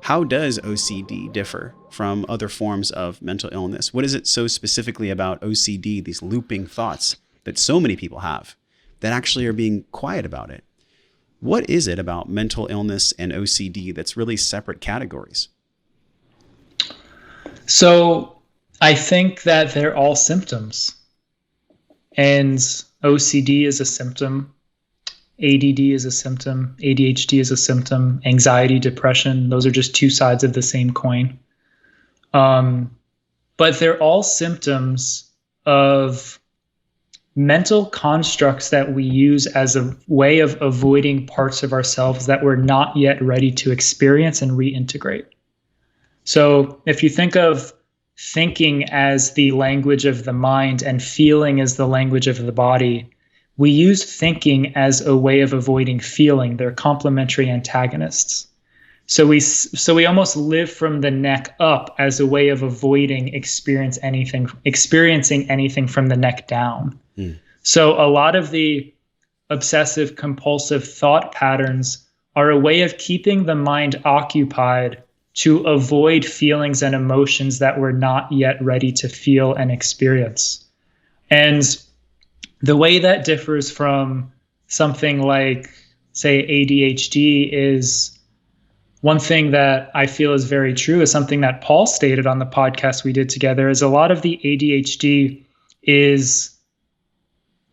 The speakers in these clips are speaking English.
How does OCD differ from other forms of mental illness? What is it so specifically about OCD, these looping thoughts that so many people have, that actually are being quiet about it? What is it about mental illness and OCD that's really separate categories? So I think that they're all symptoms. And OCD is a symptom. ADD is a symptom. ADHD is a symptom. Anxiety, depression, those are just two sides of the same coin. But they're all symptoms of mental constructs that we use as a way of avoiding parts of ourselves that we're not yet ready to experience and reintegrate. So if you think of thinking as the language of the mind and feeling as the language of the body, we use thinking as a way of avoiding feeling. They're complementary antagonists. So we almost live from the neck up as a way of avoiding experiencing anything from the neck down. So a lot of the obsessive compulsive thought patterns are a way of keeping the mind occupied to avoid feelings and emotions that we're not yet ready to feel and experience. And the way that differs from something like, say, ADHD is one thing that I feel is very true is something that Paul stated on the podcast we did together is a lot of the ADHD is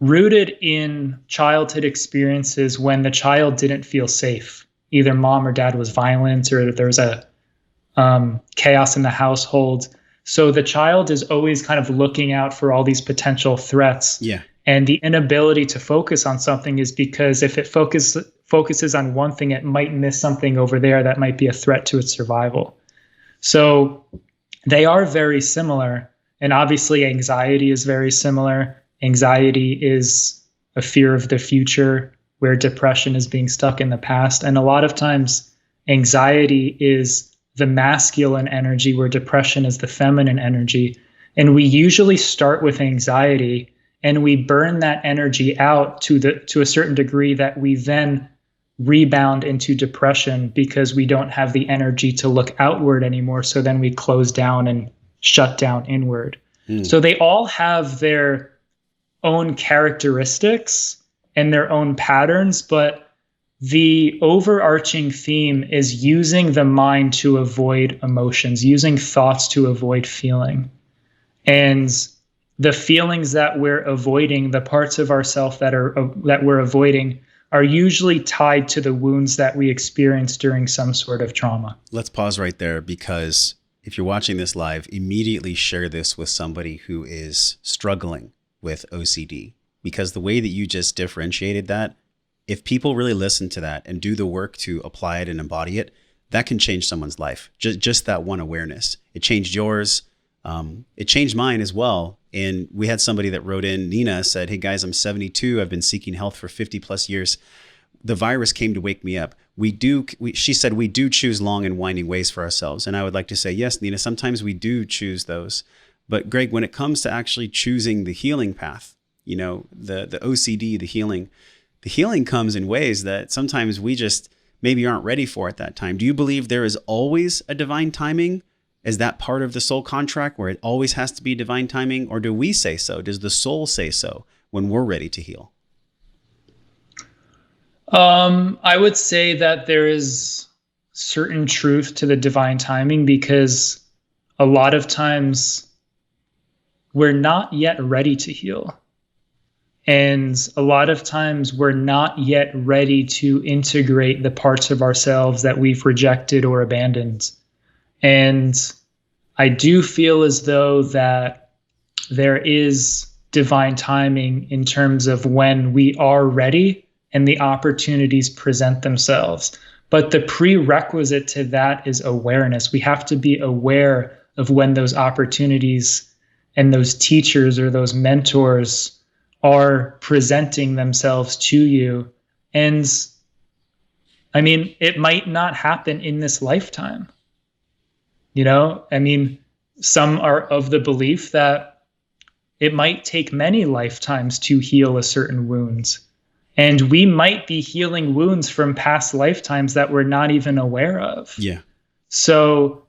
rooted in childhood experiences when the child didn't feel safe. Either mom or dad was violent or there was a chaos in the household. So the child is always kind of looking out for all these potential threats. Yeah. And the inability to focus on something is because if it focuses on one thing, it might miss something over there that might be a threat to its survival. So they are very similar. And obviously anxiety is very similar. Anxiety is a fear of the future, where depression is being stuck in the past. And a lot of times anxiety is the masculine energy, where depression is the feminine energy. And we usually start with anxiety and we burn that energy out to a certain degree that we then rebound into depression because we don't have the energy to look outward anymore. So then we close down and shut down inward. So they all have their own characteristics and their own patterns, but the overarching theme is using the mind to avoid emotions, using thoughts to avoid feeling. And the feelings that we're avoiding, the parts of ourselves that we're avoiding, are usually tied to the wounds that we experienced during some sort of trauma. Let's pause right there, because if you're watching this live, immediately share this with somebody who is struggling with OCD, because the way that you just differentiated that, if people really listen to that and do the work to apply it and embody it, that can change someone's life. Just that one awareness. It changed yours. It changed mine as well. And we had somebody that wrote in, Nina said, "Hey guys, I'm 72. I've been seeking health for 50 plus years. The virus came to wake me up. She said, we do choose long and winding ways for ourselves." And I would like to say, yes, Nina, sometimes we do choose those. But Greg, when it comes to actually choosing the healing path, the OCD, the healing comes in ways that sometimes we just maybe aren't ready for at that time. Do you believe there is always a divine timing? Is that part of the soul contract where it always has to be divine timing? Or do we say so? Does the soul say so when we're ready to heal? I would say that there is certain truth to the divine timing, because a lot of times we're not yet ready to heal. And a lot of times we're not yet ready to integrate the parts of ourselves that we've rejected or abandoned. And I do feel as though that there is divine timing in terms of when we are ready and the opportunities present themselves. But the prerequisite to that is awareness. We have to be aware of when those opportunities and those teachers or those mentors are presenting themselves to you. And I mean, it might not happen in this lifetime. Some are of the belief that it might take many lifetimes to heal a certain wound. And we might be healing wounds from past lifetimes that we're not even aware of. Yeah. So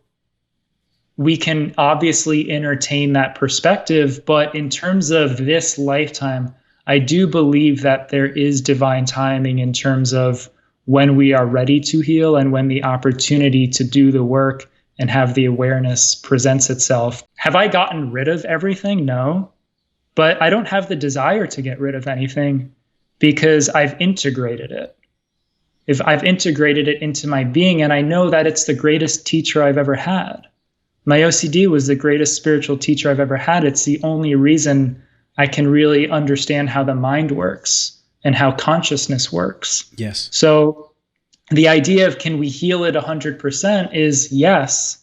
we can obviously entertain that perspective, but in terms of this lifetime, I do believe that there is divine timing in terms of when we are ready to heal and when the opportunity to do the work and have the awareness presents itself. Have I gotten rid of everything? No, but I don't have the desire to get rid of anything because I've integrated it. If I've integrated it into my being, and I know that it's the greatest teacher I've ever had. My OCD was the greatest spiritual teacher I've ever had. It's the only reason I can really understand how the mind works and how consciousness works. Yes. So the idea of can we heal it 100% is yes,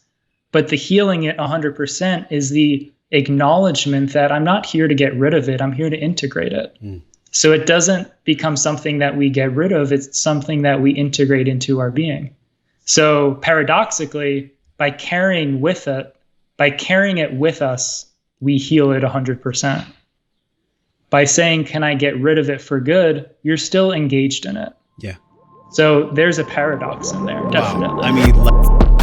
but the healing it 100% is the acknowledgement that I'm not here to get rid of it. I'm here to integrate it. So it doesn't become something that we get rid of. It's something that we integrate into our being. So paradoxically, by carrying it with us, we heal it 100%. By saying, can I get rid of it for good? You're still engaged in it. Yeah. So there's a paradox in there, definitely. Wow. I mean,